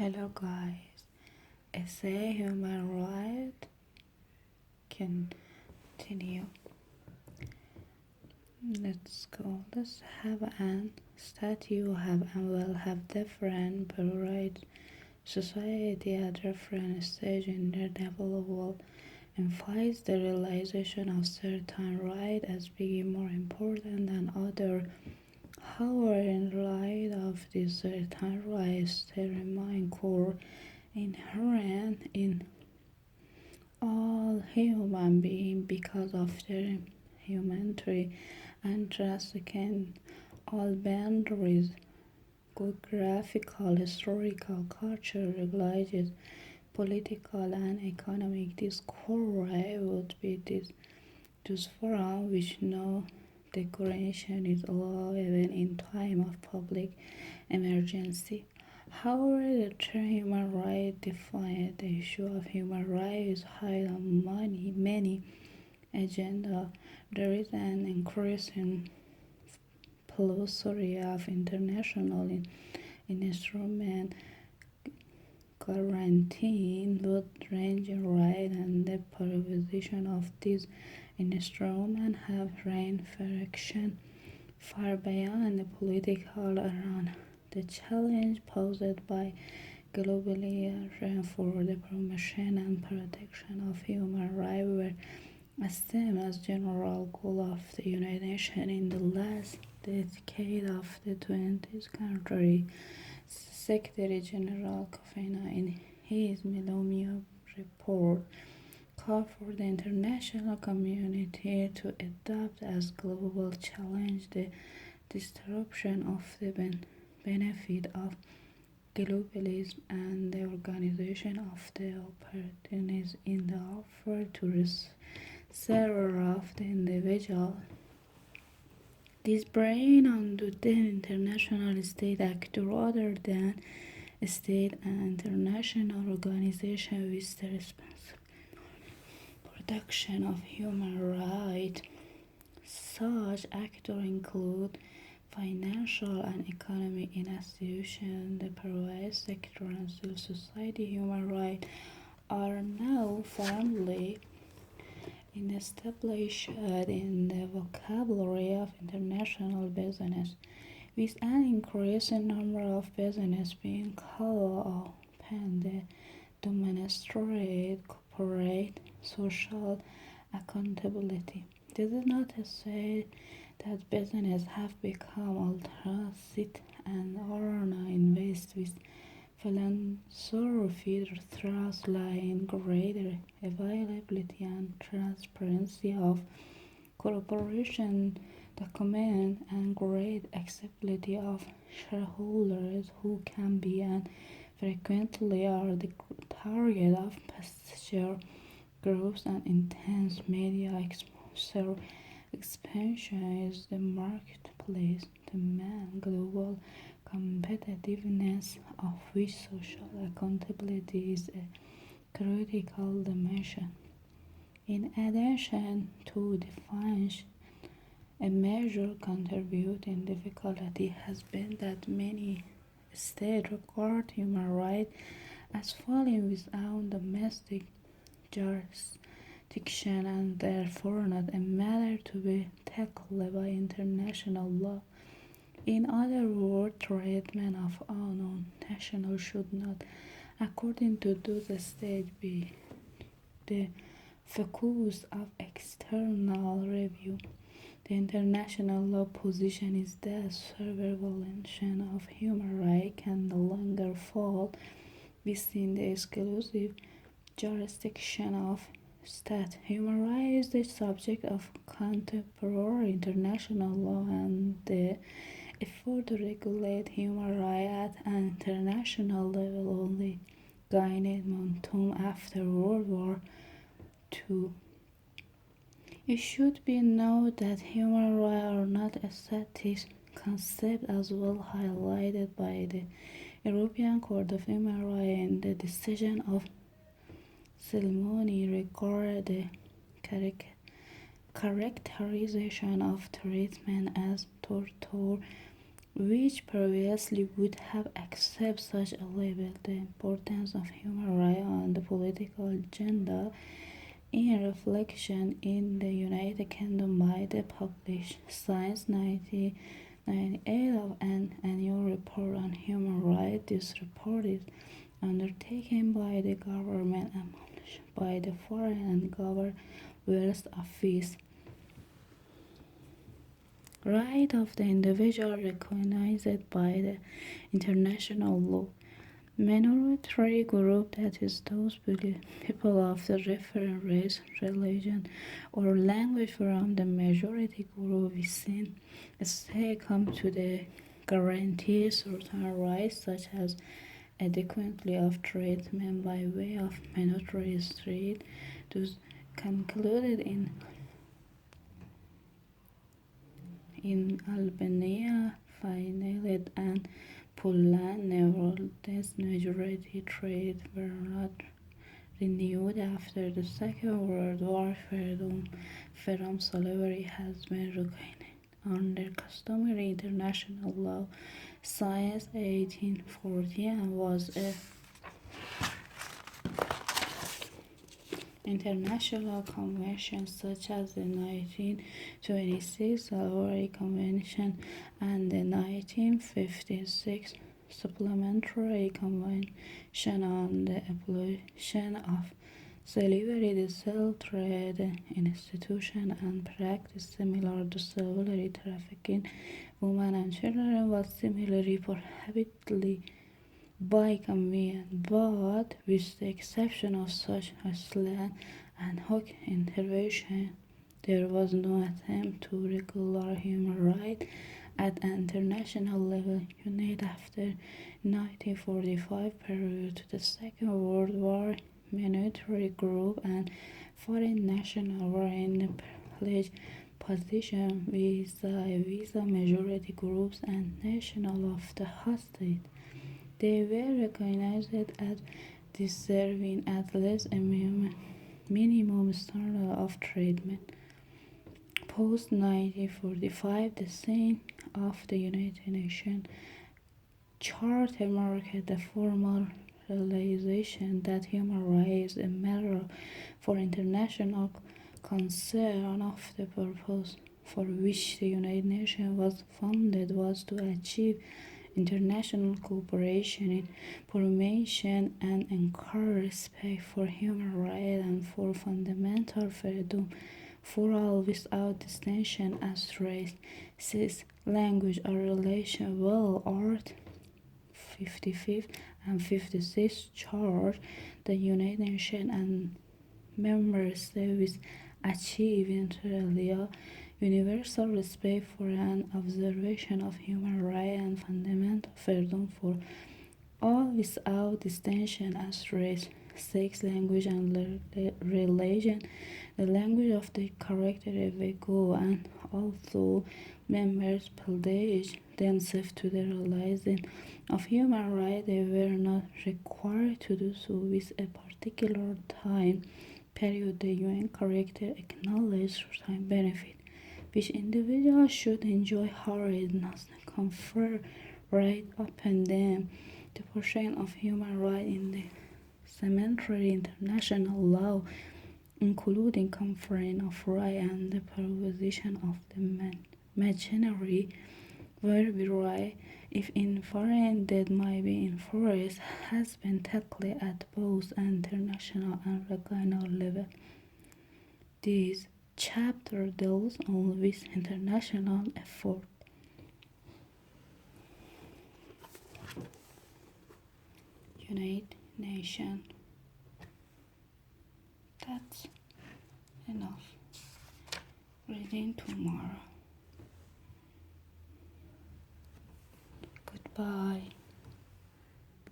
Hello guys, essay human right continue. Let's go. Let's have an statue have and will have different polarized society at different stage in their development emphasize the realization of certain right as being more important than other. However, in light of these certain rights, they remain core inherent in all human beings because of their humanity and transcend all boundaries. Geographical, historical, cultural, religious, political, and economic. This core right would be those forums which no decoration is allowed even in time of public emergency. However, the term human rights defines the issue of human rights high on many agenda. There is an increasing plethora of international instruments guaranteeing wide-ranging rights, and the provision of these instruments have ramifications far beyond the political around. The challenge posed by globalization for the promotion and protection of human rights were esteemed as general goal of the United Nations in the last decade of the 20th century. Secretary General Kofi Annan, in his Millennium Report, called for the international community to adopt as global challenge the disruption of the benefit of globalism and the organization of the opportunities in the offer to several of the individual. This bring on to the international state actor other than state and international organization with the responsibility protection of human rights. Such actors include financial and economic institutions, the private sector, and civil society. Human rights are now firmly established in the vocabulary of international business, with an increasing number of businesses being called upon to demonstrate corporate social accountability. This is not to say that businesses have become altruistic and are now invest with philanthropy thrusts lie in greater availability and transparency of corporation documents and great accessibility of shareholders who can be and frequently are the target of passenger groups and intense media exposure. Expansion is the marketplace demand global competitiveness, of which social accountability is a critical dimension. In addition to definition, a major contributing difficulty has been that many states regard human rights as falling without domestic jurisdiction and therefore not a matter to be tackled by international law. In other words, treatment of unknown nationals should not, according to those states, be the focus of external review. The international law position is that violation of human rights can no longer fall within the exclusive jurisdiction of state. Human rights is the subject of contemporary international law, and the effort to regulate human rights at an international level only gained momentum after World War II. It should be noted that human rights are not a static concept, as well highlighted by the European Court of Human Rights in the decision of Silmoni regarding the characterization of treatment as torture which previously would have accepted such a label. The importance of human rights on the political agenda in reflection in the United Kingdom by the published Science 1998 of an annual report on human rights. This report is undertaken by the government and published by the Foreign and Government Affairs Office. Right of the individual recognized by the international law. Minority group, that is those people of the different race, religion, or language from the majority group within a state come to the guarantee certain rights such as adequately of treatment by way of minority street, those concluded in Albania, finally, and Poland. Nevertheless, majority trade were not renewed after the Second World War. Freedom slavery has been recognized under customary international law. Science 1840 and was a international conventions such as the 1926 Slavery Convention and the 1956 Supplementary Convention on the Abolition of Slavery. The slave trade institution and practice similar to slavery trafficking women and children was similarly prohibited by convenience, but with the exception of such Iceland and hoc intervention, there was no attempt to regulate human rights at an international level. United after 1945 period to the Second World War, military group and foreign nationals were in a privileged position vis-a-vis majority groups and nationals of the host state. They were recognized as deserving at least a minimum standard of treatment. Post 1945, the signing of the United Nations Charter marked the formal realization that human rights is a matter for international concern. Of the purpose for which the United Nations was founded was to achieve international cooperation in promotion and encourage respect for human rights and for fundamental freedom for all without distinction as race, sex, language, or religion. Well, art 55 and 56 charge the United Nations and member states achieve inter alia universal respect for an observation of human rights and fundamental freedom for all without distinction as race, sex, language, and religion. The language of the character go, and although members pledged themselves to the realizing of human rights, they were not required to do so with a particular time period. The UN character acknowledged certain benefits which individuals should enjoy, however, it does not confer right upon them. The portion of human rights in the cemetery international law, including conferring of right and the proposition of the machinery, where be right, if inferring that might be enforced, has been tackled at both international and regional level. This chapter deals only with international effort. United Nations. That's enough. Reading tomorrow. Goodbye.